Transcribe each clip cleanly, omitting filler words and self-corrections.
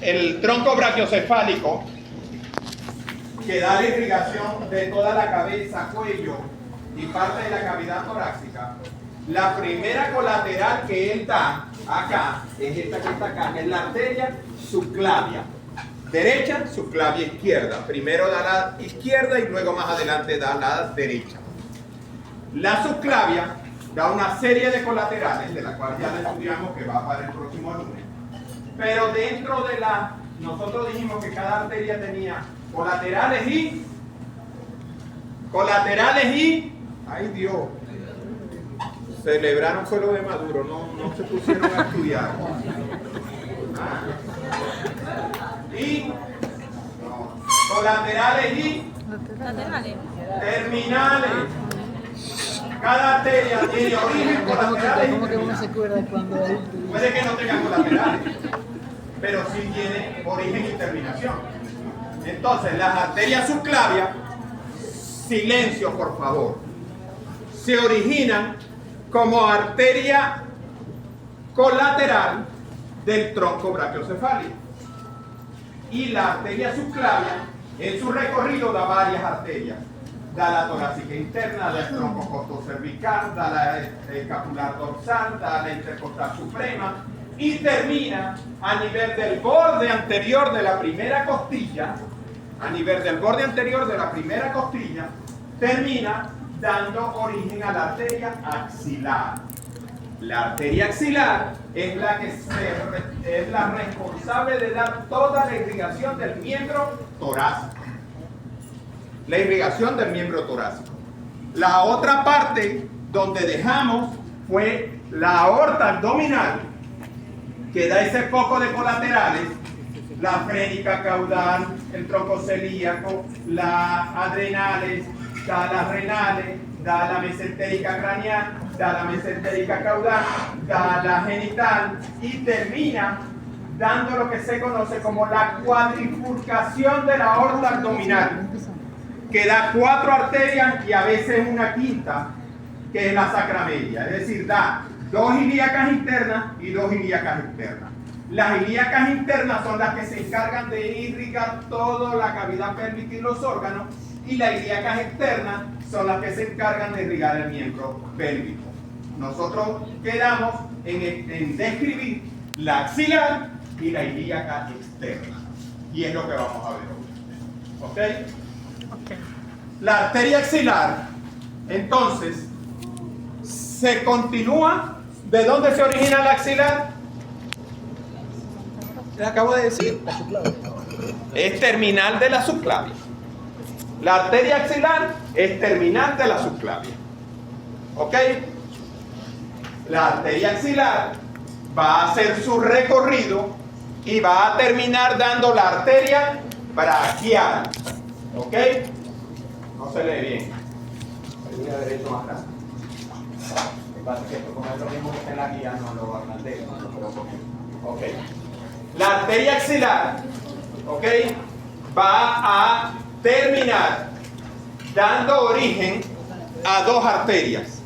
el tronco brachiocefálico, que da la irrigación de toda la cabeza, cuello y parte de la cavidad torácica, la primera colateral que él da acá es esta que está acá, que es la arteria subclavia derecha, subclavia izquierda. Primero da la izquierda y luego más adelante da la derecha. La subclavia da una serie de colaterales, de la cual ya la estudiamos, que va para el próximo lunes. Pero dentro de nosotros dijimos que cada arteria tenía colaterales y ay Dios, celebraron fue lo de Maduro, no se pusieron a estudiar. Y colaterales y terminales. Cada arteria tiene origen, colaterales y terminales. Puede que no tenga colaterales, pero sí tiene origen y terminación. Entonces, las arterias subclavias, silencio por favor, se originan como arteria colateral del tronco brachiocefálico. Y la arteria subclavia, en su recorrido, da varias arterias. Da la torácica interna, da el tronco costocervical, da la escapular dorsal, da la intercostal suprema y termina a nivel del borde anterior de la primera costilla, termina dando origen a la arteria axilar. La arteria axilar es la responsable de dar toda la irrigación del miembro torácico. La otra parte donde dejamos fue la aorta abdominal, que da ese poco de colaterales, la frénica caudal, el tronco celíaco, las adrenales, da las renales, da la mesentérica craneal, da la mesentérica caudal, da la genital y termina dando lo que se conoce como la cuadrifurcación de la aorta abdominal, que da 4 arterias y a veces una quinta, que es la sacramedia, es decir, da 2 ilíacas internas y 2 ilíacas externas. Las ilíacas internas son las que se encargan de irrigar toda la cavidad pélvica y los órganos, y las ilíacas externas son las que se encargan de irrigar el miembro pélvico. Nosotros quedamos en describir la axilar y la ilíaca externa, y es lo que vamos a ver hoy. ¿Ok? La arteria axilar, entonces, se continúa. ¿De dónde se origina la axilar? Les acabo de decir. Es terminal de la subclavia. La arteria axilar es terminal de la subclavia. ¿Ok? La arteria axilar va a hacer su recorrido y va a terminar dando la arteria braquial. ¿Ok? No se lee bien. Línea derecho más grande. Lo que pasa es que esto, como es lo mismo que está en la guía, no lo agrandé, no lo puedo poner. Ok. La arteria axilar, ok, va a terminar dando origen a 2 arterias.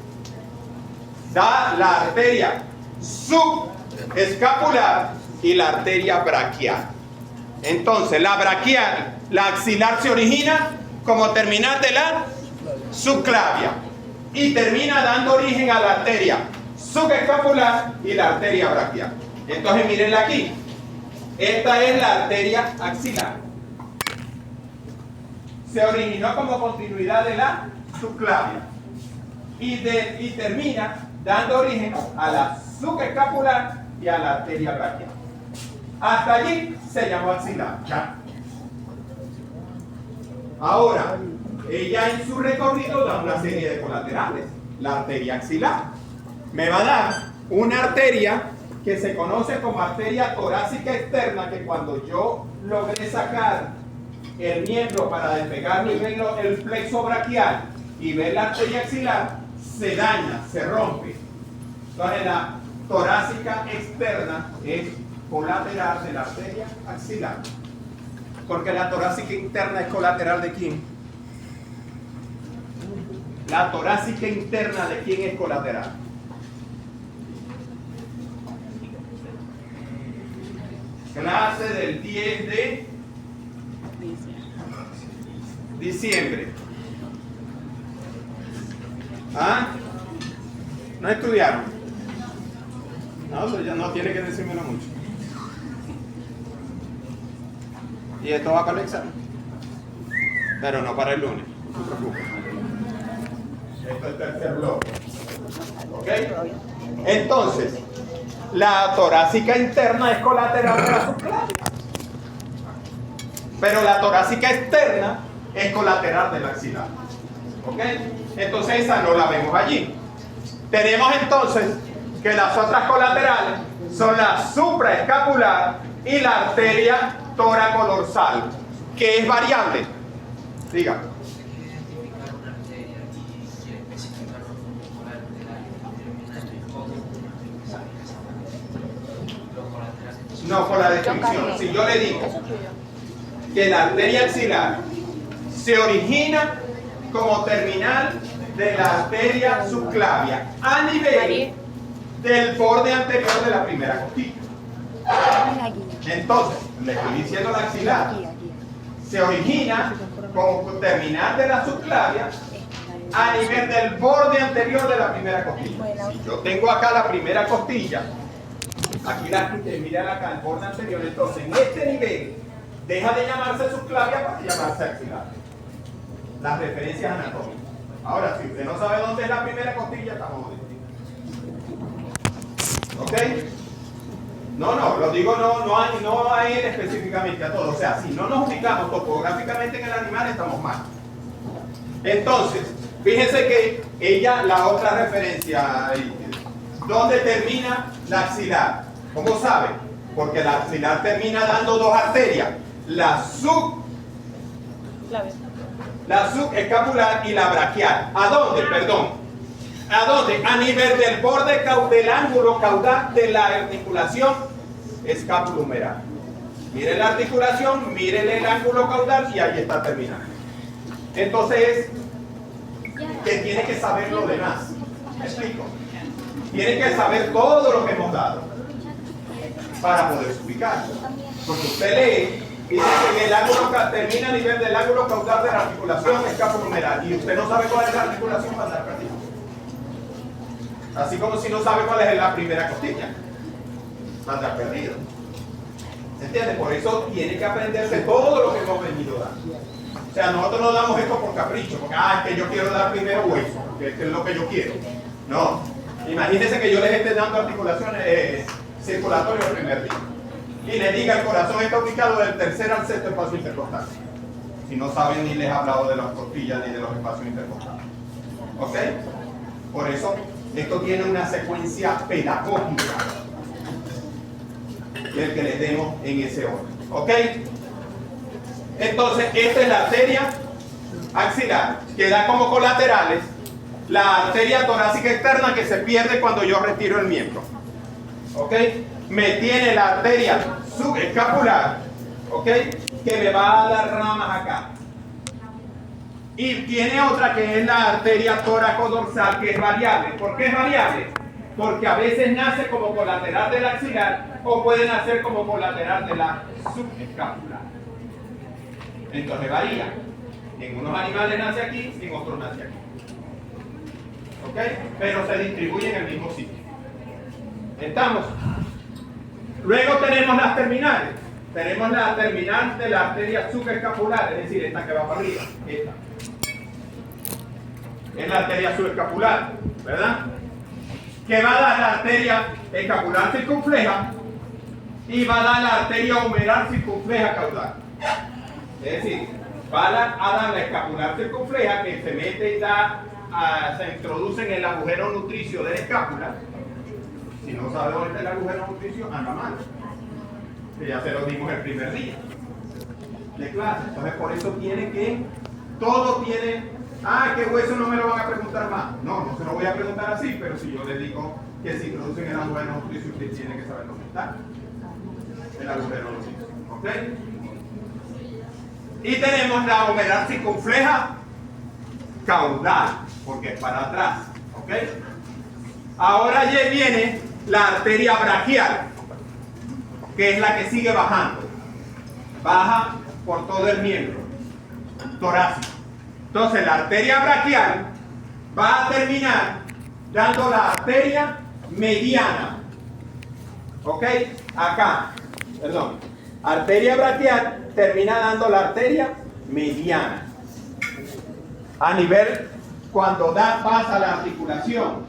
Da la arteria subescapular y la arteria braquial. Entonces, la braquial, la axilar se origina como terminal de la subclavia y termina dando origen a la arteria subescapular y la arteria braquial. Entonces, mírenla aquí. Esta es la arteria axilar. Se originó como continuidad de la subclavia y termina dando origen a la subescapular y a la arteria braquial. Hasta allí se llamó axilar. Ya. Ahora, ella en su recorrido da una serie de colaterales. La arteria axilar me va a dar una arteria que se conoce como arteria torácica externa, que cuando yo logré sacar el miembro para despegarlo y ver el plexo braquial y ver la arteria axilar, se daña, se rompe. Entonces la torácica externa es colateral de la arteria axilar. Porque la torácica interna es colateral ¿de quién? La torácica interna ¿de quién es colateral? Clase del 10 de diciembre. ¿Ah? ¿No estudiaron? No, ya no tiene que decírmelo mucho. Y esto va para el examen. Pero no para el lunes. No se preocupen. Esto es el tercer bloque. ¿Ok? Entonces, la torácica interna es colateral de la subclavia. Pero la torácica externa es colateral del axilar. ¿Ok? Entonces esa no la vemos allí. Tenemos entonces que las otras colaterales son la supraescapular y la arteria tóraco-dorsal, que es variable. Diga. No, por la descripción. Si yo le digo que la arteria axilar se origina como terminal de la arteria subclavia a nivel del borde anterior de la primera costilla. Entonces, le estoy diciendo la axilar se origina como terminal de la subclavia a nivel del borde anterior de la primera costilla. Si yo tengo acá la primera costilla, aquí miran acá el borde anterior, entonces en este nivel deja de llamarse subclavia para llamarse axilar. Las referencias anatómicas. Ahora, si usted no sabe dónde es la primera costilla, estamos jodidos. ¿Ok? No, lo digo no hay específicamente a todo. O sea, si no nos ubicamos topográficamente en el animal, estamos mal. Entonces, fíjense que la otra referencia, ¿dónde termina la axilar? ¿Cómo sabe? Porque la axilar termina dando dos arterias, la subescapular y la braquial. ¿A dónde? Perdón. ¿A dónde? A nivel del borde del ángulo caudal de la articulación escapulohumeral. Miren la articulación, miren el ángulo caudal y ahí está terminando. Entonces, que tiene que saber lo demás. ¿Me explico? Tiene que saber todo lo que hemos dado para poder ubicarlo. Porque usted lee y dice que el ángulo termina a nivel del ángulo caudal de la articulación escapulohumeral y usted no sabe cuál es la articulación, va a andar perdido. Así como si no sabe cuál es la primera costilla, va a andar perdido. ¿Entiende? Por eso tiene que aprenderse todo lo que hemos venido dando. O sea, nosotros no damos esto por capricho, porque es que yo quiero dar primero hueso, que es lo que yo quiero. No. Imagínense que yo les esté dando articulaciones circulatorias el primer día. Y le diga el corazón está ubicado del tercer al sexto espacio intercostal. Si no saben ni les he hablado de las costillas ni de los espacios intercostales. ¿Ok? Por eso, esto tiene una secuencia pedagógica del que les demos en ese orden. ¿Ok? Entonces, esta es la arteria axilar, que da como colaterales la arteria torácica externa que se pierde cuando yo retiro el miembro. ¿Ok? Me tiene la arteria subescapular, ¿ok? Que me va a dar ramas acá. Y tiene otra que es la arteria tóraco-dorsal, que es variable. ¿Por qué es variable? Porque a veces nace como colateral del axilar o puede nacer como colateral de la subescapular. Entonces varía. En unos animales nace aquí, en otros nace aquí. ¿Ok? Pero se distribuye en el mismo sitio. ¿Estamos? Luego tenemos las terminales. Tenemos la terminal de la arteria subescapular, es decir, esta que va para arriba. Esta. Es la arteria subescapular, ¿verdad? Que va a dar la arteria escapular circunfleja y va a dar la arteria humeral circunfleja caudal. Es decir, va a dar la escapular circunfleja que se mete y se introduce en el agujero nutricio de la escápula. Si no sabe dónde está el agujero nutricio, anda mal. Que ya se lo dimos el primer día de clase. Entonces, por eso tiene que, todo tiene, ¿qué hueso no me lo van a preguntar más? No se lo voy a preguntar así, pero si yo le digo que se introduce en el agujero nutricio, usted tiene que saber dónde está el agujero nutricio. ¿Ok? Y tenemos la humeral circunfleja caudal, porque es para atrás. ¿Ok? Ahora ya viene la arteria braquial. que es la que sigue bajando. Baja por todo el miembro torácico. Entonces la arteria braquial va a terminar dando la arteria mediana. ¿Ok? Acá, perdón. Arteria braquial termina dando la arteria mediana. A nivel, cuando pasa la articulación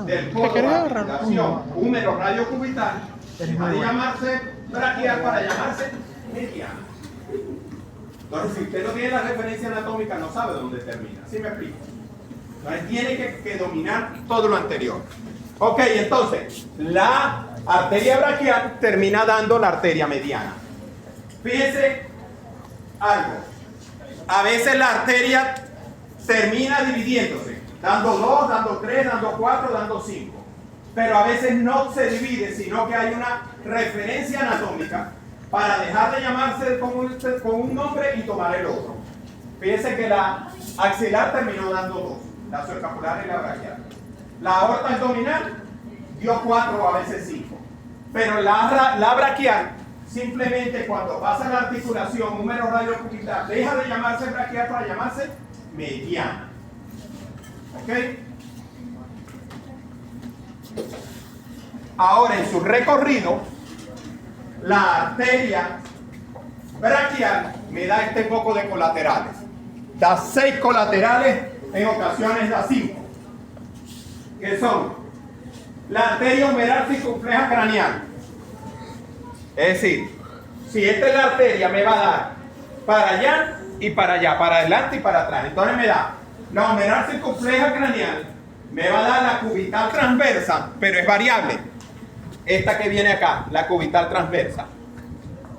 del codo a la articulación húmero radiocubital, deja de llamarse braquial para llamarse mediana. Entonces, si usted no tiene la referencia anatómica, no sabe dónde termina. ¿Sí me explico? Entonces, tiene que dominar todo lo anterior. Ok, entonces, la arteria braquial termina dando la arteria mediana. Fíjense algo. A veces la arteria termina dividiéndose, dando 2, dando 3, dando 4, dando 5. Pero a veces no se divide, sino que hay una referencia anatómica para dejar de llamarse con un nombre y tomar el otro. Fíjense que la axilar terminó dando 2, la subescapular y la braquial. La aorta abdominal dio 4 o a veces 5. Pero la braquial, simplemente cuando pasa la articulación húmero radiocubital, deja de llamarse braquial para llamarse mediana. ¿Ok? Ahora, en su recorrido, la arteria braquial me da este poco de colaterales. Da 6 colaterales, en ocasiones da 5. Que son la arteria humeral circunfleja craneal. Es decir, si esta es la arteria, me va a dar para allá y para allá, para adelante y para atrás. Entonces me da la humeral circunfleja craneal, me va a dar la cubital transversa, pero es variable. Esta que viene acá, la cubital transversa.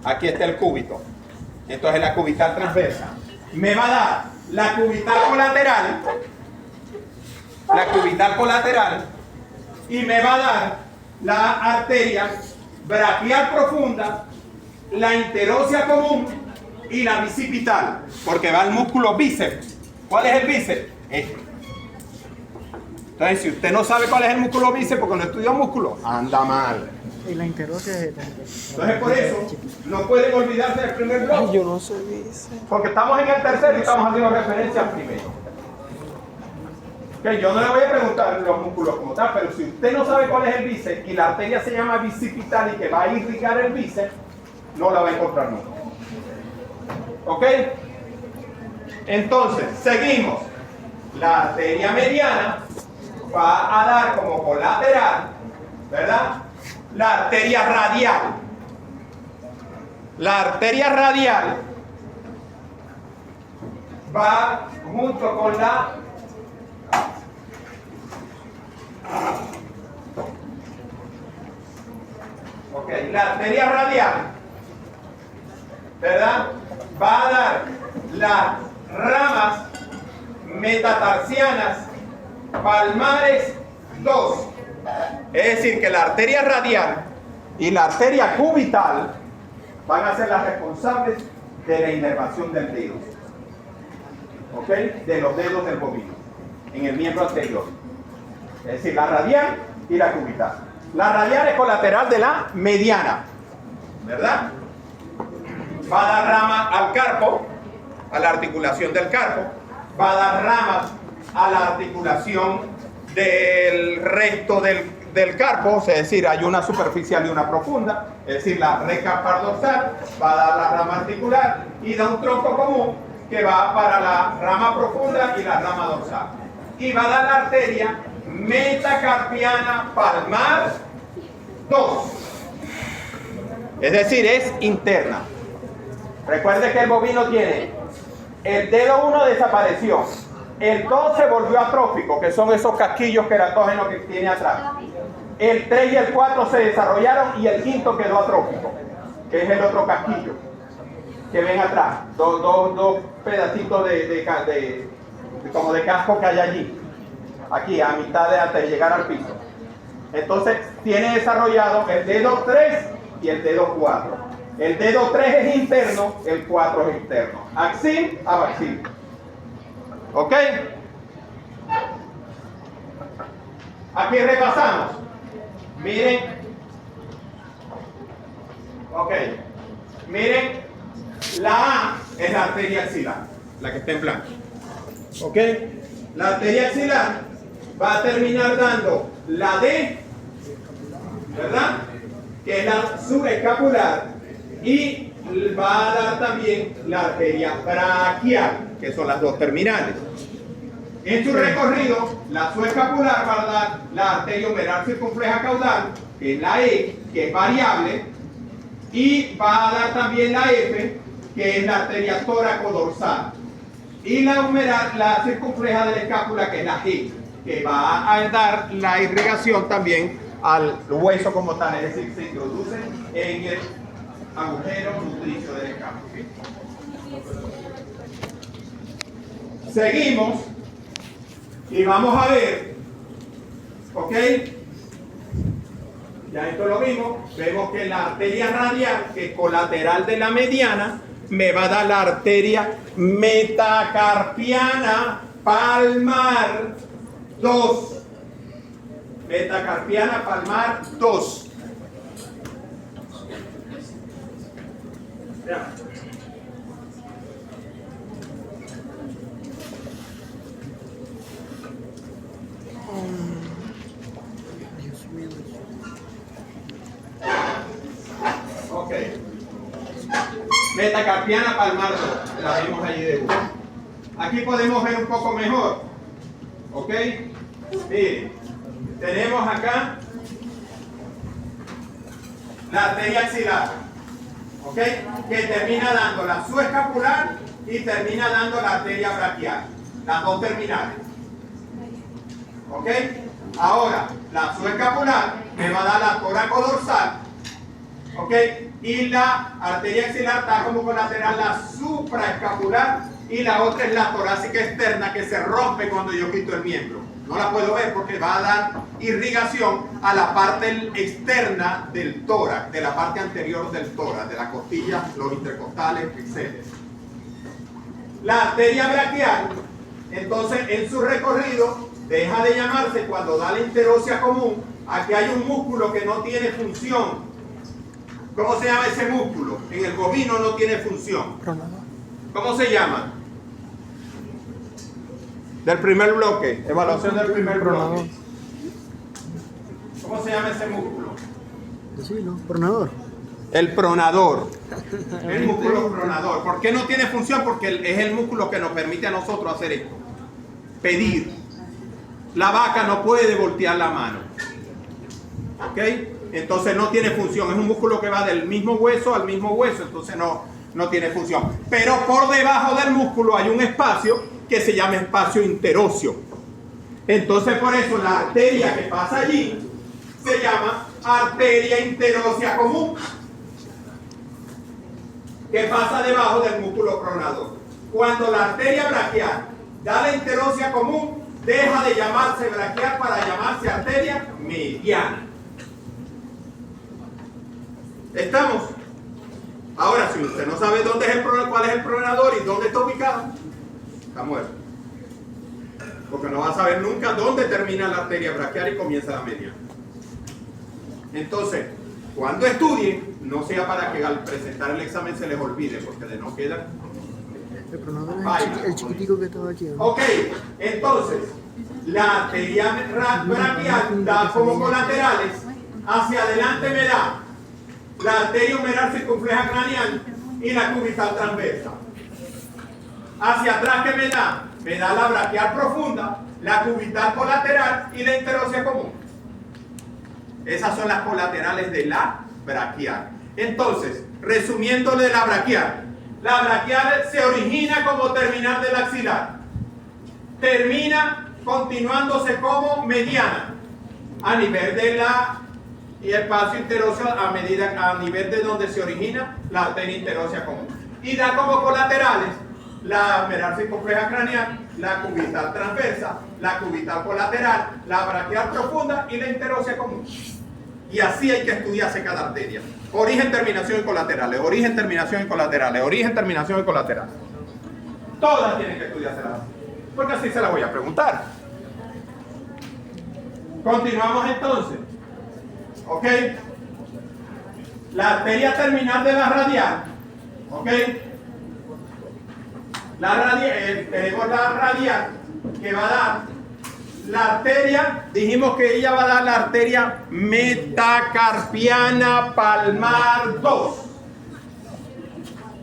Aquí está el cúbito. Entonces la cubital transversa. Me va a dar la cubital colateral. La cubital colateral. Y me va a dar la arteria braquial profunda, la interósea común y la bicipital. Porque va el músculo bíceps. ¿Cuál es el bíceps? Este. Entonces, si usted no sabe cuál es el músculo bíceps porque no estudió músculo, anda mal. Y la interósea es Entonces, por eso, no pueden olvidarse del primer bloque. yo no sé bíceps. Porque estamos en el tercero y estamos haciendo referencia al primero. Okay, yo no le voy a preguntar los músculos como tal, pero si usted no sabe cuál es el bíceps y la arteria se llama bicipital y que va a irrigar el bíceps, no la va a encontrar nunca. ¿Ok? Entonces, seguimos. La arteria mediana va a dar como colateral, ¿verdad? La arteria radial. La arteria radial va junto con la la arteria radial, ¿verdad? Va a dar las ramas metatarsianas palmares 2. Es decir, que la arteria radial y la arteria cubital van a ser las responsables de la inervación del dedo. ¿Ok? De los dedos del bovino en el miembro anterior. Es decir, la radial y la cubital. La radial es colateral de la mediana, ¿verdad? Va a dar rama al carpo, a la articulación del carpo. Va a dar ramas a la articulación del resto del carpo, es decir, hay una superficial y una profunda, es decir, la recta par dorsal va a dar la rama articular y da un tronco común que va para la rama profunda y la rama dorsal. Y va a dar la arteria metacarpiana palmar 2. Es decir, es interna. Recuerde que el bovino tiene el dedo 1 desapareció, el 2 se volvió atrófico, que son esos casquillos queratógenos que tiene atrás. El 3 y el 4 se desarrollaron y el 5 quedó atrófico, que es el otro casquillo que ven atrás. Dos pedacitos como de casco que hay allí, aquí a mitad antes de llegar al piso. Entonces tiene desarrollado el dedo 3 y el dedo 4. El dedo 3 es interno, el 4 es externo. Axil a baxil. ¿Ok? Aquí repasamos. Miren. Ok. Miren, la A es la arteria axilar, la que está en blanco. Ok. La arteria axilar va a terminar dando la D, ¿verdad? Que es la subescapular, y va a dar también la arteria braquial, que son las dos terminales. En su recorrido, la subescapular va a dar la arteria humeral circunfleja caudal, que es la E, que es variable, y va a dar también la F, que es la arteria tóraco-dorsal, y la humeral, la circunfleja de la escápula, que es la G, que va a dar la irrigación también al hueso como tal, es decir, se introduce en el agujero nutricio del escápula. Seguimos y vamos a ver, ¿ok? Ya esto lo vimos. Vemos que la arteria radial, que es colateral de la mediana, me va a dar la arteria metacarpiana palmar 2. Metacarpiana palmar 2. Ya. Ok. Metacarpiana palmar 2. La vimos allí de uno. Aquí podemos ver un poco mejor. Ok. Miren. Tenemos acá la arteria axilar. Ok. Que termina dando la subescapular y termina dando la arteria braquial. Las dos terminales. Ok. Ahora, la subescapular me va a dar la tóraco-dorsal. ¿Ok? Y la arteria axilar está como colateral la supraescapular, y la otra es la torácica externa, que se rompe cuando yo quito el miembro. No la puedo ver porque va a dar irrigación a la parte externa del tórax, de la parte anterior del tórax, de la costilla, los intercostales, etc. La arteria braquial, entonces, en su recorrido, deja de llamarse cuando da la interósea común. Aquí hay un músculo que no tiene función. ¿Cómo se llama ese músculo? En el bovino no tiene función. ¿Cómo se llama? Del primer bloque. Evaluación del primer bloque. ¿Cómo se llama ese músculo? Decilo, pronador. El pronador. El músculo pronador. ¿Por qué no tiene función? Porque es el músculo que nos permite a nosotros hacer esto. Pedir. La vaca no puede voltear la mano. ¿Ok? Entonces no tiene función. Es un músculo que va del mismo hueso al mismo hueso. Entonces no tiene función. Pero por debajo del músculo hay un espacio que se llama espacio interóseo. Entonces por eso la arteria que pasa allí se llama arteria interósea común, que pasa debajo del músculo pronador. Cuando la arteria braquial da la interósea común, deja de llamarse braquial para llamarse arteria mediana. ¿Estamos? Ahora, si usted no sabe dónde es cuál es el pronador y dónde está ubicado, está muerto. Porque no va a saber nunca dónde termina la arteria braquial y comienza la mediana. Entonces, cuando estudien, no sea para que al presentar el examen se les olvide, porque de no queda. El pronador es el chiquitico que estaba aquí, ¿no? Ok, entonces, la arteria braquial da como colaterales. Hacia adelante me da la arteria humeral circunfleja craneal y la cubital transversa. Hacia atrás, ¿qué me da? Me da la braquial profunda, la cubital colateral y la interósea común. Esas son las colaterales de la braquial. Entonces, resumiéndole la braquial se origina como terminal del axilar. Termina continuándose como mediana a nivel de la y espacio interóseo a nivel de donde se origina la arteria interósea común. Y da como colaterales la humeral circunfleja craneal, la cubital transversa, la cubital colateral, la braquial profunda y la interósea común. Y así hay que estudiarse cada arteria. Origen, terminación y colaterales. Origen, terminación y colaterales. Origen, terminación y colaterales. Todas tienen que estudiarse así, porque así se las voy a preguntar. Continuamos entonces. ¿Ok? la arteria terminal de la radial, ¿ok? Tenemos la radial que va a dar la arteria, dijimos que ella va a dar la arteria metacarpiana palmar 2.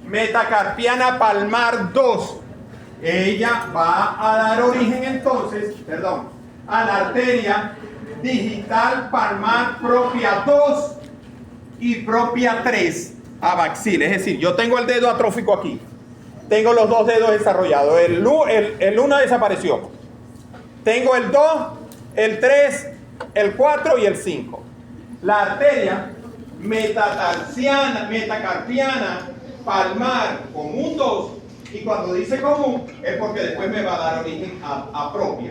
Metacarpiana palmar 2. Ella va a dar origen entonces, a la arteria digital palmar propia 2 y propia 3 abaxil. Es decir, yo tengo el dedo atrófico aquí. Tengo los dos dedos desarrollados. El 1 desapareció. Tengo el 2, el 3, el 4 y el 5. La arteria metacarpiana palmar común 2. Y cuando dice común es porque después me va a dar origen a propia.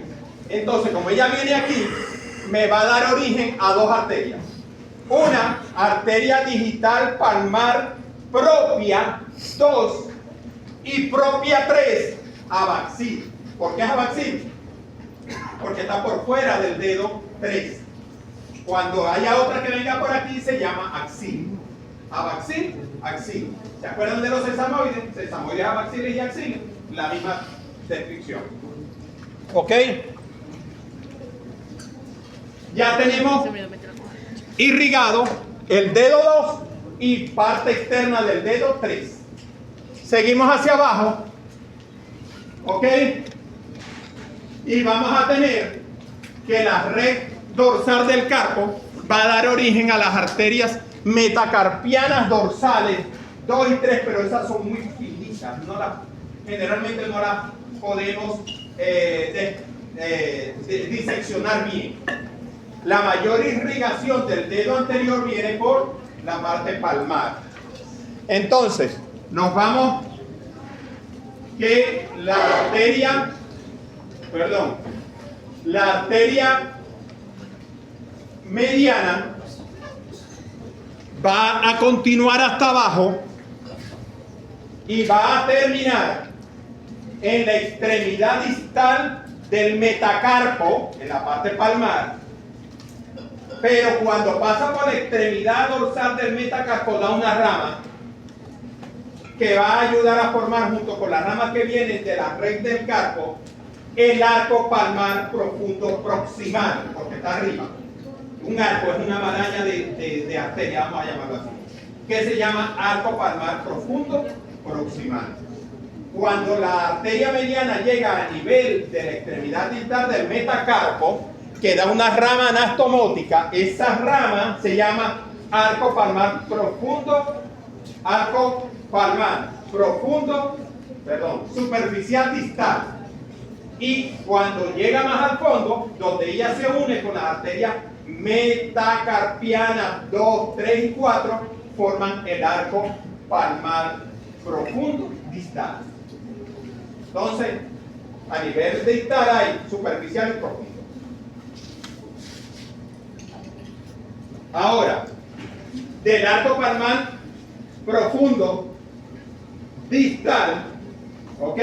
Entonces, como ella viene aquí, me va a dar origen a dos arterias. Una arteria digital palmar propia 2 y propia 3 abaxil. ¿Por qué es abaxil? Porque está por fuera del dedo 3. Cuando haya otra que venga por aquí se llama axil. Abaxil, axil. ¿Se acuerdan de los sesamoides? Sesamoides abaxiles y axiles. La misma descripción. ¿Ok? Ya tenemos irrigado el dedo 2 y parte externa del dedo 3. Seguimos hacia abajo. ¿Ok? Y vamos a tener que la red dorsal del carpo va a dar origen a las arterias metacarpianas dorsales 2 y 3, pero esas son muy finitas, generalmente no las podemos diseccionar bien. La mayor irrigación del dedo anterior viene por la parte palmar. Entonces, nos vamos que la arteria mediana va a continuar hasta abajo y va a terminar en la extremidad distal del metacarpo, en la parte palmar, pero cuando pasa por la extremidad dorsal del metacarpo da una rama que va a ayudar a formar, junto con las ramas que vienen de la red del carpo, el arco palmar profundo proximal, porque está arriba. Un arco es una maraña de arteria, vamos a llamarlo así, que se llama arco palmar profundo proximal. Cuando la arteria mediana llega a nivel de la extremidad distal del metacarpo, que da una rama anastomótica, esa rama se llama arco palmar profundo, superficial distal. Y cuando llega más al fondo, donde ella se une con las arterias metacarpianas 2, 3 y 4, forman el arco palmar profundo distal. Entonces, a nivel distal hay superficial y profundo. Ahora, del arco palmar profundo distal, ¿ok?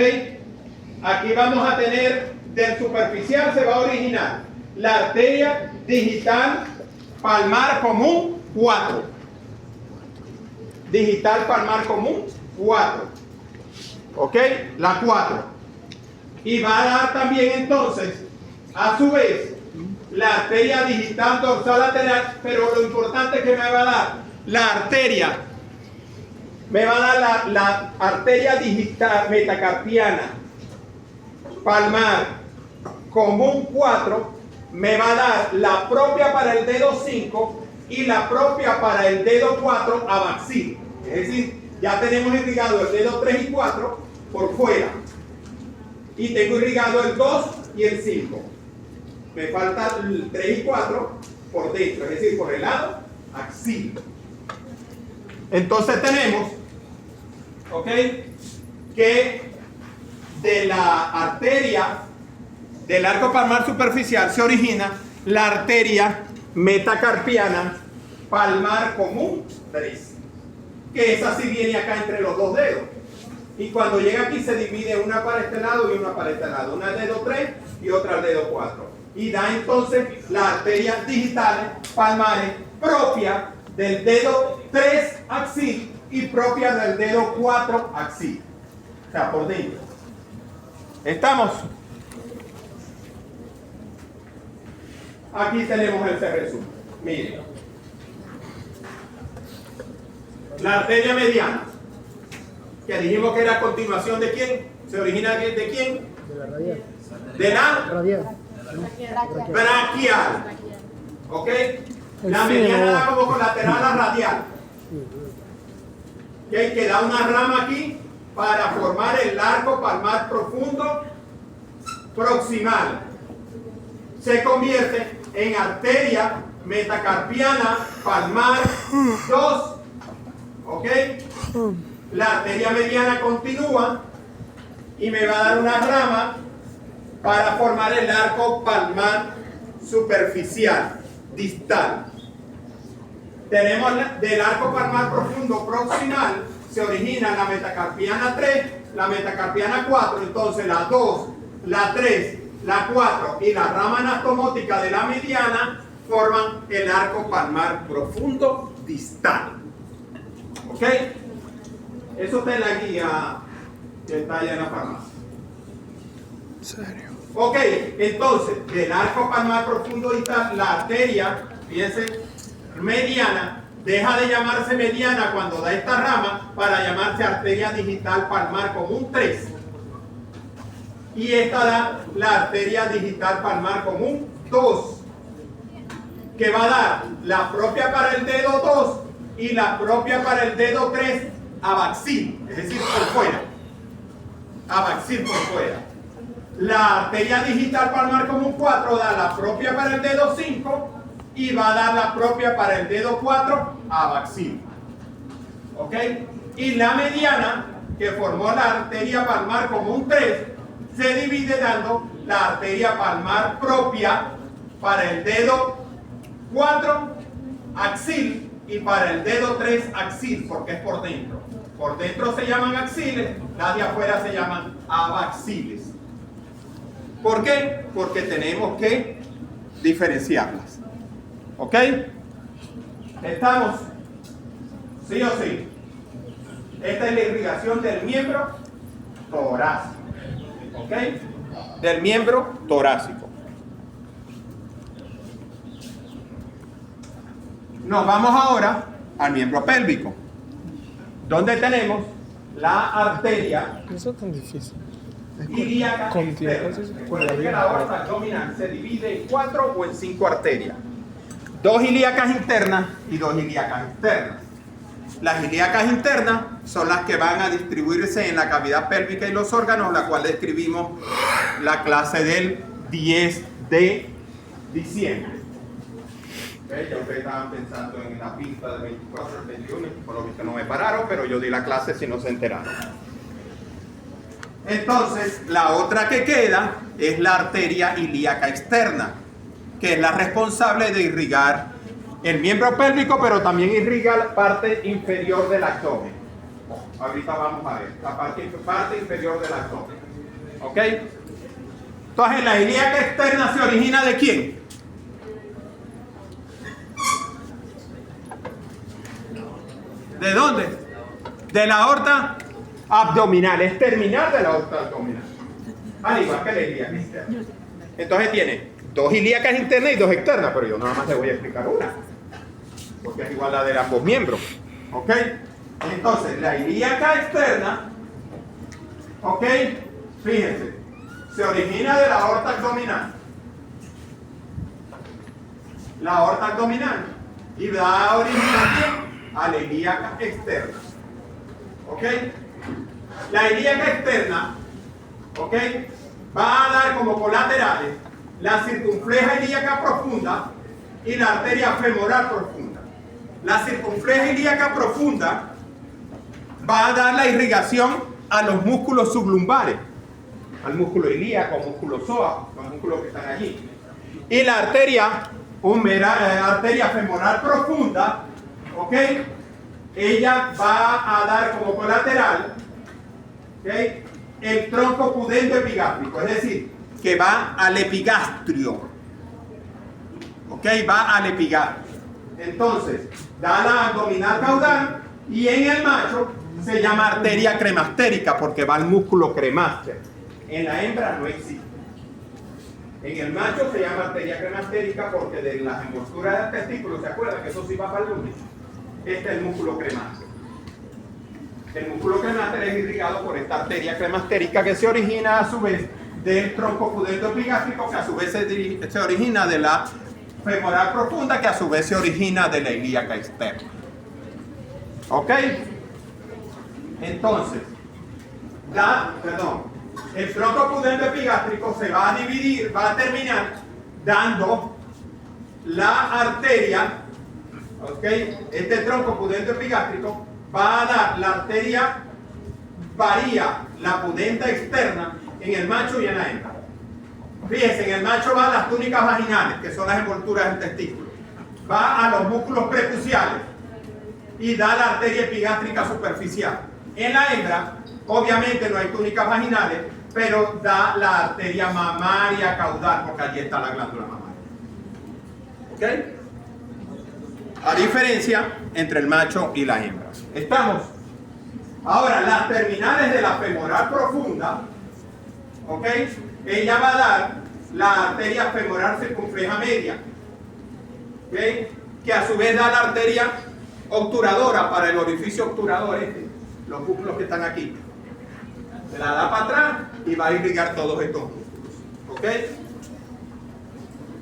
Aquí vamos a tener, del superficial se va a originar la arteria digital palmar común 4. Digital palmar común 4. ¿Ok? La 4. Y va a dar también entonces, a su vez, la arteria digital dorsal lateral, pero lo importante es que me va a dar la arteria, me va a dar la arteria digital metacarpiana palmar común 4, me va a dar la propia para el dedo 5 y la propia para el dedo 4 abaxil. Es decir, ya tenemos irrigado el dedo 3 y 4 por fuera y tengo irrigado el 2 y el 5. Me falta el 3 y 4 por dentro, es decir, por el lado axil. Entonces tenemos, ¿ok?, que de la arteria del arco palmar superficial se origina la arteria metacarpiana palmar común 3, que esa sí viene acá entre los dos dedos. Y cuando llega aquí se divide una para este lado y una para este lado, una al dedo 3 y otra al dedo 4. Y da entonces la arteria digital palmares propia del dedo 3 axil y propia del dedo 4 axil. O sea, por dentro. ¿Estamos? Aquí tenemos ese resumen. Miren. La arteria mediana, que dijimos que era a continuación de quién, se origina de quién, De la radial. de la Radial. braquial, ¿ok? La mediana da como colateral a radial, ¿ok? Que da una rama aquí para formar el arco palmar profundo proximal. Se convierte en arteria metacarpiana palmar 2. ¿Ok? La arteria mediana continúa y me va a dar una rama para formar el arco palmar superficial, distal. Tenemos del arco palmar profundo proximal, se origina la metacarpiana 3, la metacarpiana 4, entonces la 2, la 3, la 4 y la rama anastomótica de la mediana forman el arco palmar profundo distal. ¿Ok? Eso está en la guía que está allá en la farmacia. ¿En serio? Ok, entonces, del arco palmar profundo distal, la arteria, fíjense, mediana, deja de llamarse mediana cuando da esta rama para llamarse arteria digital palmar común 3. Y esta da la arteria digital palmar común 2, que va a dar la propia para el dedo 2 y la propia para el dedo 3 abaxil, es decir, por fuera. Abaxil por fuera. La arteria digital palmar común 4 da la propia para el dedo 5 y va a dar la propia para el dedo 4 abaxil. ¿Ok? Y la mediana, que formó la arteria palmar común 3, se divide dando la arteria palmar propia para el dedo 4 axil y para el dedo 3 axil, porque es por dentro. Por dentro se llaman axiles, las de afuera se llaman abaxiles. ¿Por qué? Porque tenemos que diferenciarlas. ¿Ok? ¿Estamos? ¿Sí o sí? Esta es la irrigación del miembro torácico. ¿Ok? Del miembro torácico. Nos vamos ahora al miembro pélvico, donde tenemos la arteria Eso es tan difícil. ilíaca externa. Recuerden que la aorta abdominal se divide en 4 o en 5 arterias. 2 ilíacas internas y 2 ilíacas externas. Las ilíacas internas son las que van a distribuirse en la cavidad pélvica y los órganos, la cual describimos la clase del 10 de diciembre. Ya ustedes estaban pensando en la pista del 24 al 21, por lo visto no me pararon, pero yo di la clase si no se enteraron. Entonces, la otra que queda es la arteria ilíaca externa, que es la responsable de irrigar el miembro pélvico, pero también irriga la parte inferior del abdomen. Ahorita vamos a ver, la parte inferior del abdomen. ¿Ok? Entonces, la ilíaca externa se origina ¿de quién? ¿De dónde? De la aorta abdominal, es terminal de la aorta abdominal. Al igual que la ilíaca externa. Entonces tiene 2 ilíacas internas y 2 externas, pero yo nada más le voy a explicar una, porque es igual a la de ambos miembros. ¿Ok? Entonces, la ilíaca externa, ¿ok? Fíjense, se origina de la aorta abdominal. La aorta abdominal. Y da origen a quién? A la ilíaca externa. ¿Ok? La ilíaca externa, ¿ok? Va a dar como colaterales la circunfleja ilíaca profunda y la arteria femoral profunda. La circunfleja ilíaca profunda va a dar la irrigación a los músculos sublumbares, al músculo ilíaco, músculo psoas, los músculos que están allí. Y la arteria femoral profunda, ¿ok? Ella va a dar como colateral, ¿ok?, el tronco pudendo epigástrico, es decir, que va al epigastrio. ¿Ok? Va al epigastrio. Entonces, da la abdominal caudal y en el macho se llama arteria cremastérica porque va al músculo cremaster. En la hembra no existe. En el macho se llama arteria cremastérica porque de las envolturas del testículo, ¿se acuerdan que eso sí va para el lunes? Este es el músculo cremaster. El músculo cremaster es irrigado por esta arteria cremastérica que se origina a su vez del tronco pudendo epigástrico, que a su vez se origina de la femoral profunda, que a su vez se origina de la ilíaca externa. ¿Ok? Entonces, el tronco pudendo epigástrico se va a dividir, va a terminar dando la arteria, ¿ok? Este tronco pudendo epigástrico va a dar la arteria varía, la pudenda externa en el macho y en la hembra. Fíjense, en el macho van las túnicas vaginales, que son las envolturas del testículo. Va a los músculos prepuciales y da la arteria epigástrica superficial. En la hembra, obviamente no hay túnicas vaginales, pero da la arteria mamaria caudal, porque allí está la glándula mamaria. ¿Ok? La diferencia entre el macho y la hembra. ¿Estamos? Ahora, las terminales de la femoral profunda, ¿ok? Ella va a dar la arteria femoral circunfleja media, ¿ok? Que a su vez da la arteria obturadora para el orificio obturador los músculos que están aquí. Se la da para atrás y va a irrigar todos estos músculos, ¿ok?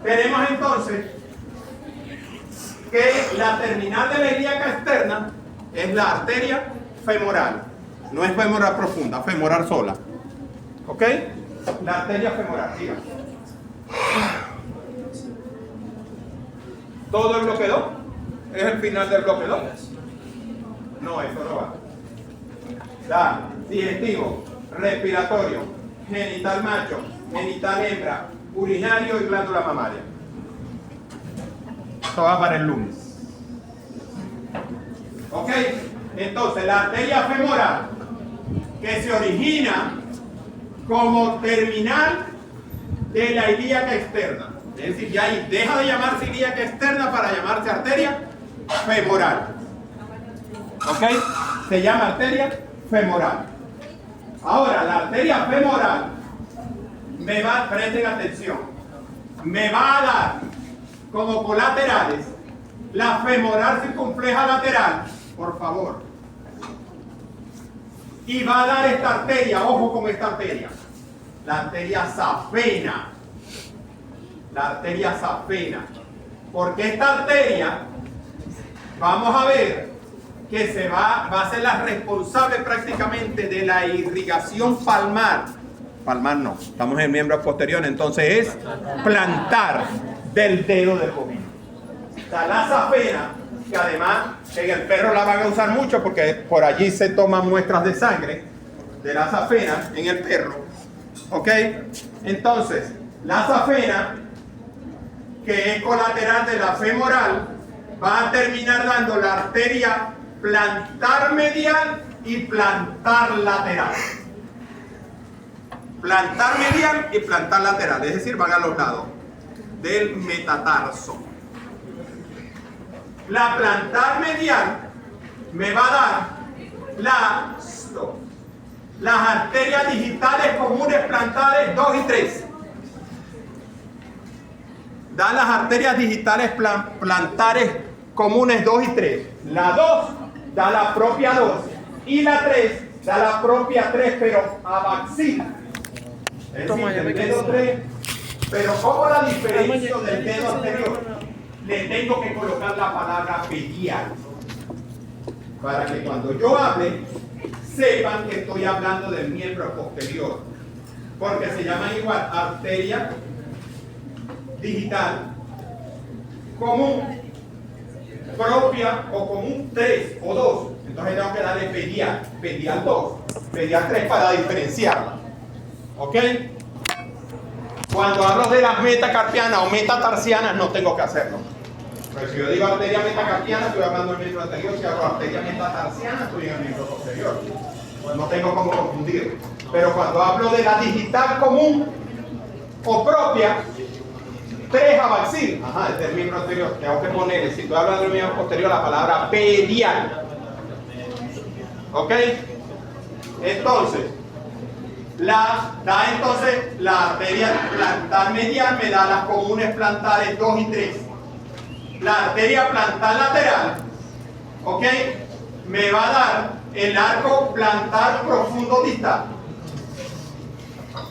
Tenemos entonces que la terminal de la ilíaca externa es la arteria femoral. No es femoral profunda, femoral sola. ¿Ok? La arteria femoral, dígame. ¿Todo el bloque 2? ¿Es el final del bloque 2? No, eso no va. Da digestivo, respiratorio, genital macho, genital hembra, urinario y glándula mamaria. Esto va para el lunes. ¿Ok? Entonces, la arteria femoral que se origina como terminal de la ilíaca externa. Es decir, ya ahí deja de llamarse ilíaca externa para llamarse arteria femoral. ¿Ok? Se llama arteria femoral. Ahora, la arteria femoral presten atención, me va a dar como colaterales la femoral circunfleja lateral, por favor. Y va a dar esta arteria, ojo con esta arteria, la arteria safena. La arteria safena. Porque esta arteria, vamos a ver que va a ser la responsable prácticamente de la irrigación palmar. Palmar no, estamos en miembro posterior, entonces es plantar del dedo del bovino. O sea, la safena, que además en el perro la van a usar mucho porque por allí se toman muestras de sangre de la safena en el perro. ¿Ok? Entonces, la safena, que es colateral de la femoral, va a terminar dando la arteria plantar medial y plantar lateral. Plantar medial y plantar lateral, es decir, van a los lados del metatarso. La plantar medial me va a dar las arterias digitales comunes plantares 2 y 3. Da las arterias digitales plantares comunes 2 y 3. La 2 da la propia 2 y la 3 da la propia 3, pero abaxila. Es decir, el dedo 3, pero ¿cómo la diferencio del dedo anterior? Le tengo que colocar la palabra pedial para que cuando yo hable sepan que estoy hablando del miembro posterior, porque se llama igual arteria digital común propia o común 3 o 2. Entonces tengo que darle pedial, pedial 2, pedial 3 para diferenciarla. ¿Ok? Cuando hablo de las metacarpianas o metatarsianas no tengo que hacerlo. Pero si yo digo arteria metacarpiana, estoy hablando del miembro anterior. Si hablo arteria metatarsiana, estoy en el miembro posterior. Pues no tengo cómo confundir. Pero cuando hablo de la digital común o propia, 3 abaxil. Ajá, este es el miembro anterior. Tengo que ponerle, si estoy hablando del miembro posterior, la palabra pedial. ¿Ok? Entonces, la arteria plantar medial me da las comunes plantares 2 y 3. La arteria plantar lateral, ¿ok?, me va a dar el arco plantar profundo distal.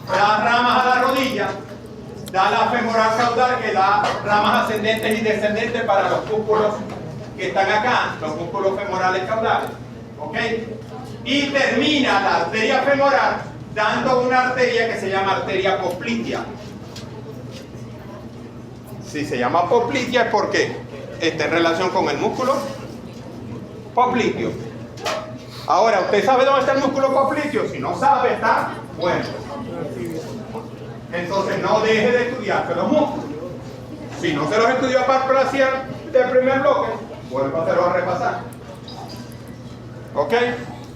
Da ramas a la rodilla, da la femoral caudal, que da ramas ascendentes y descendentes para los músculos que están acá, los músculos femorales caudales, ¿ok? Y termina la arteria femoral dando una arteria que se llama arteria poplitea. Si se llama poplitea es porque está en relación con el músculo popliteo. Ahora, ¿usted sabe dónde está el músculo popliteo? Si no sabe, está bueno. Entonces no deje de estudiarse los músculos. Si no se los estudió para del primer bloque, vuélvaselo a repasar. ¿Ok?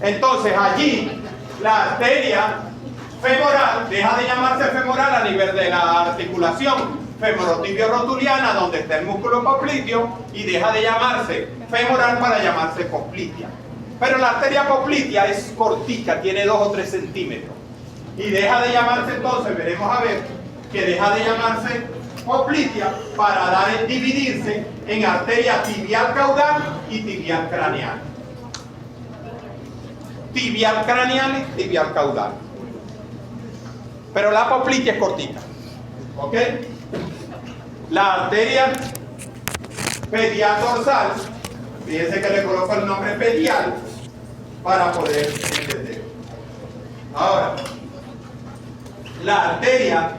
Entonces allí la arteria femoral deja de llamarse femoral a nivel de la articulación femorotibio-rotuliana, donde está el músculo popliteo, y deja de llamarse femoral para llamarse poplitea. Pero la arteria poplitea es cortica, tiene 2 o 3 centímetros. Y deja de llamarse, entonces veremos a ver que deja de llamarse poplitea para dividirse en arteria tibial caudal y tibial craneal. Tibial craneal y tibial caudal. Pero la poplitea es cortita. ¿Ok? La arteria pedial dorsal, fíjense que le coloco el nombre pedial para poder entender. Ahora, la arteria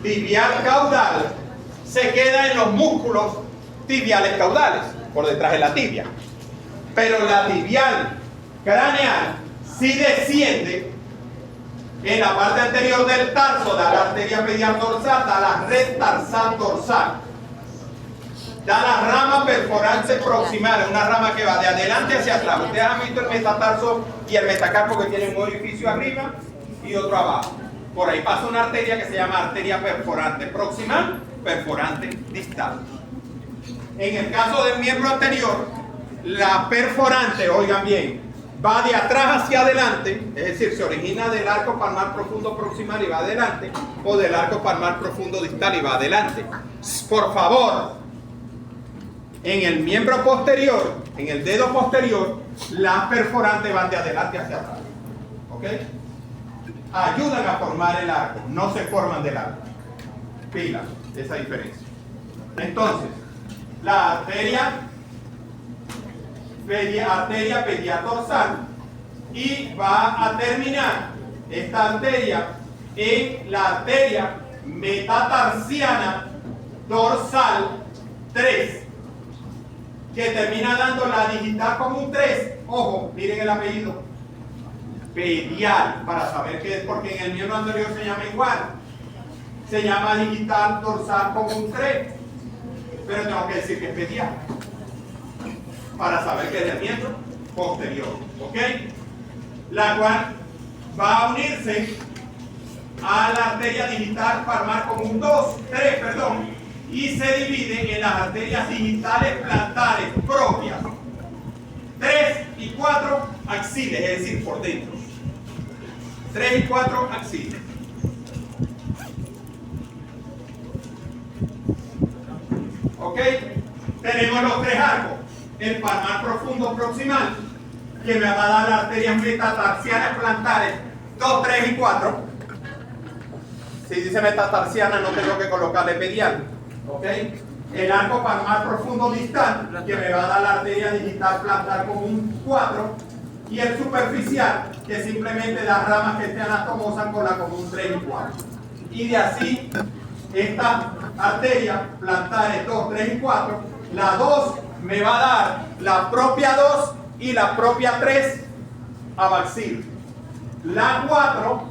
tibial caudal se queda en los músculos tibiales caudales, por detrás de la tibia. Pero la tibial craneal sí desciende en la parte anterior del tarso, da la arteria pedial dorsal, da la red tarsal dorsal, da la rama perforante proximal, una rama que va de adelante hacia atrás. Ustedes han visto el metatarso y el metacarpo, que tienen un orificio arriba y otro abajo. Por ahí pasa una arteria que se llama arteria perforante proximal, perforante distal. En el caso del miembro anterior, la perforante, oigan bien, va de atrás hacia adelante, es decir, se origina del arco palmar profundo proximal y va adelante, o del arco palmar profundo distal y va adelante. Por favor, en el miembro posterior, en el dedo posterior, las perforantes van de adelante hacia atrás. ¿Ok? Ayudan a formar el arco, no se forman del arco. Pila, esa diferencia. Entonces, la arteria pedial dorsal, y va a terminar esta arteria en la arteria metatarsiana dorsal 3, que termina dando la digital común 3. Ojo, miren el apellido, pedial, para saber qué es, porque en el miembro anterior se llama igual, se llama digital dorsal común 3, pero tengo que decir que es pedial para saber que es el miembro posterior, ¿ok? La cual va a unirse a la arteria digital palmar común 3, y se divide en las arterias digitales plantares propias 3 y 4 axiles, es decir, por dentro. 3 y 4 axiles. ¿Ok? Tenemos los 3 arcos. El palmar profundo proximal, que me va a dar las arterias metatarsianas plantares 2, 3 y 4. Si dice metatarsiana, no tengo que colocarle pedial. ¿Ok? El arco palmar profundo distal, que me va a dar la arteria digital plantar común 4. Y el superficial, que simplemente las ramas que se anastomosan con la común 3 y 4. Y de así, estas arterias plantares 2, 3 y 4, la 2 me va a dar la propia 2 y la propia 3 abaxil. La 4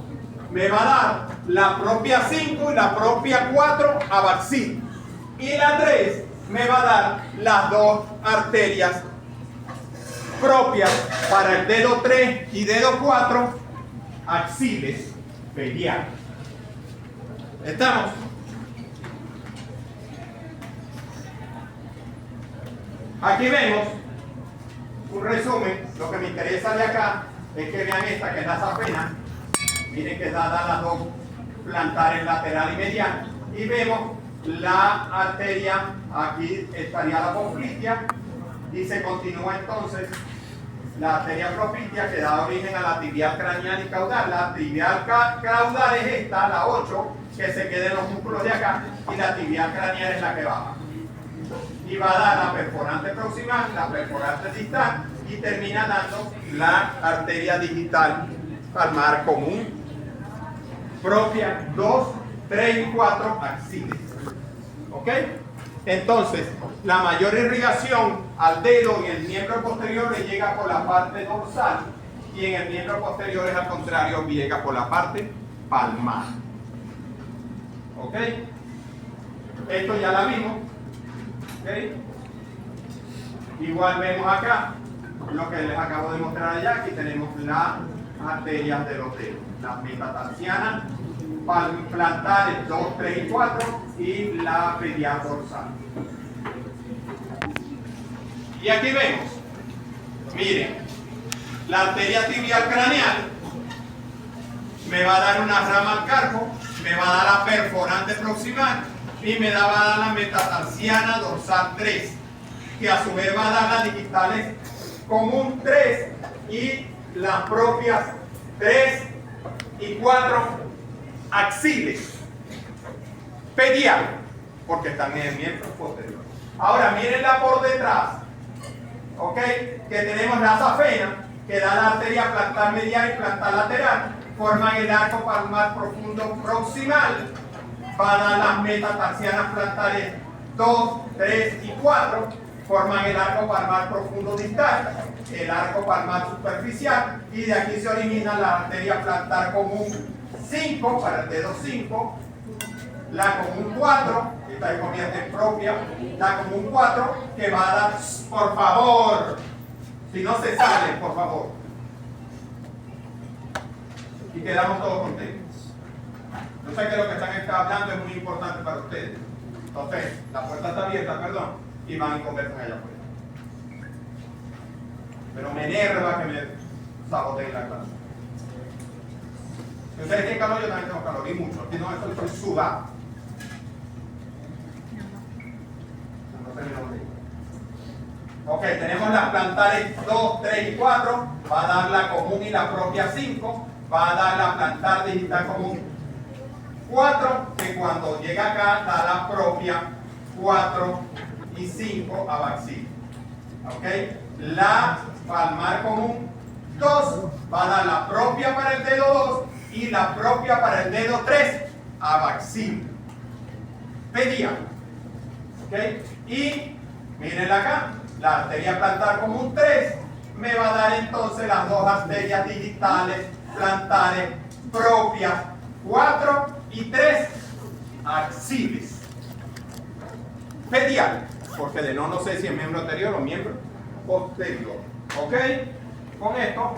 me va a dar la propia 5 y la propia 4 abaxil. Y la 3 me va a dar las 2 arterias propias para el dedo 3 y dedo 4 axiles pediales. ¿Estamos? Aquí vemos un resumen. Lo que me interesa de acá es que vean esta, que es la safena. Miren que dada las dos plantares lateral y medial. Y vemos la arteria, aquí estaría la poplitea, y se continúa entonces la arteria propitia, que da origen a la tibial craneal y caudal. La tibial caudal es esta, la 8, que se queda en los músculos de acá, y la tibial craneal es la que baja. Y va a dar la perforante proximal, la perforante distal, y termina dando la arteria digital palmar común, propia, 2, 3 y 4 axiles. ¿Ok? Entonces, la mayor irrigación al dedo y el miembro posterior le llega por la parte dorsal, y en el miembro posterior es al contrario, llega por la parte palmar. ¿Ok? Esto ya la vimos. ¿Ok? Igual vemos acá lo que les acabo de mostrar allá. Aquí tenemos las arterias de los dedos, las metatarsianas, plantares 2, 3 y 4 y la medial dorsal. Y aquí vemos, miren, la arteria tibial craneal me va a dar una rama al carpo, me va a dar la perforante proximal y me va a dar la metatarsiana dorsal 3, que a su vez va a dar las digitales común 3 y las propias 3 y 4 axiles, pedial, porque están en el miembro posterior. Ahora mírenla por detrás, ¿ok? Que tenemos la safena, que da la arteria plantar medial y plantar lateral, forman el arco palmar profundo proximal, va a dar las metatarsianas plantares 2, 3 y 4, forman el arco palmar profundo distal, el arco palmar superficial, y de aquí se origina la arteria plantar común 5 para el dedo 5, la común 4, que está ahí convierte en propia, la común 4, que va a dar, por favor, si no se sale, por favor, y quedamos todos contentos. Yo sé que lo que están hablando es muy importante para ustedes. Entonces, la puerta está abierta, perdón, y van y conversan allá afuera. Pero me enerva que me saboteen la clase. Si ustedes tienen calor, yo también tengo calor, y mucho. Aquí no, estoy sudado. Ok, tenemos las plantares 2, 3 y 4. Va a dar la común y la propia 5. Va a dar la plantar digital común 4, que cuando llega acá da la propia 4 y 5 abaxil. Ok, la palmar común 2 va a dar la propia para el dedo 2 y la propia para el dedo 3 abaxil. Pedial. Ok, y mírenla acá, la arteria plantar común 3 me va a dar entonces las dos arterias digitales plantares propias 4 y 3 axiles. Pedial, porque de no sé si es miembro anterior o miembro posterior. ¿Ok? Con esto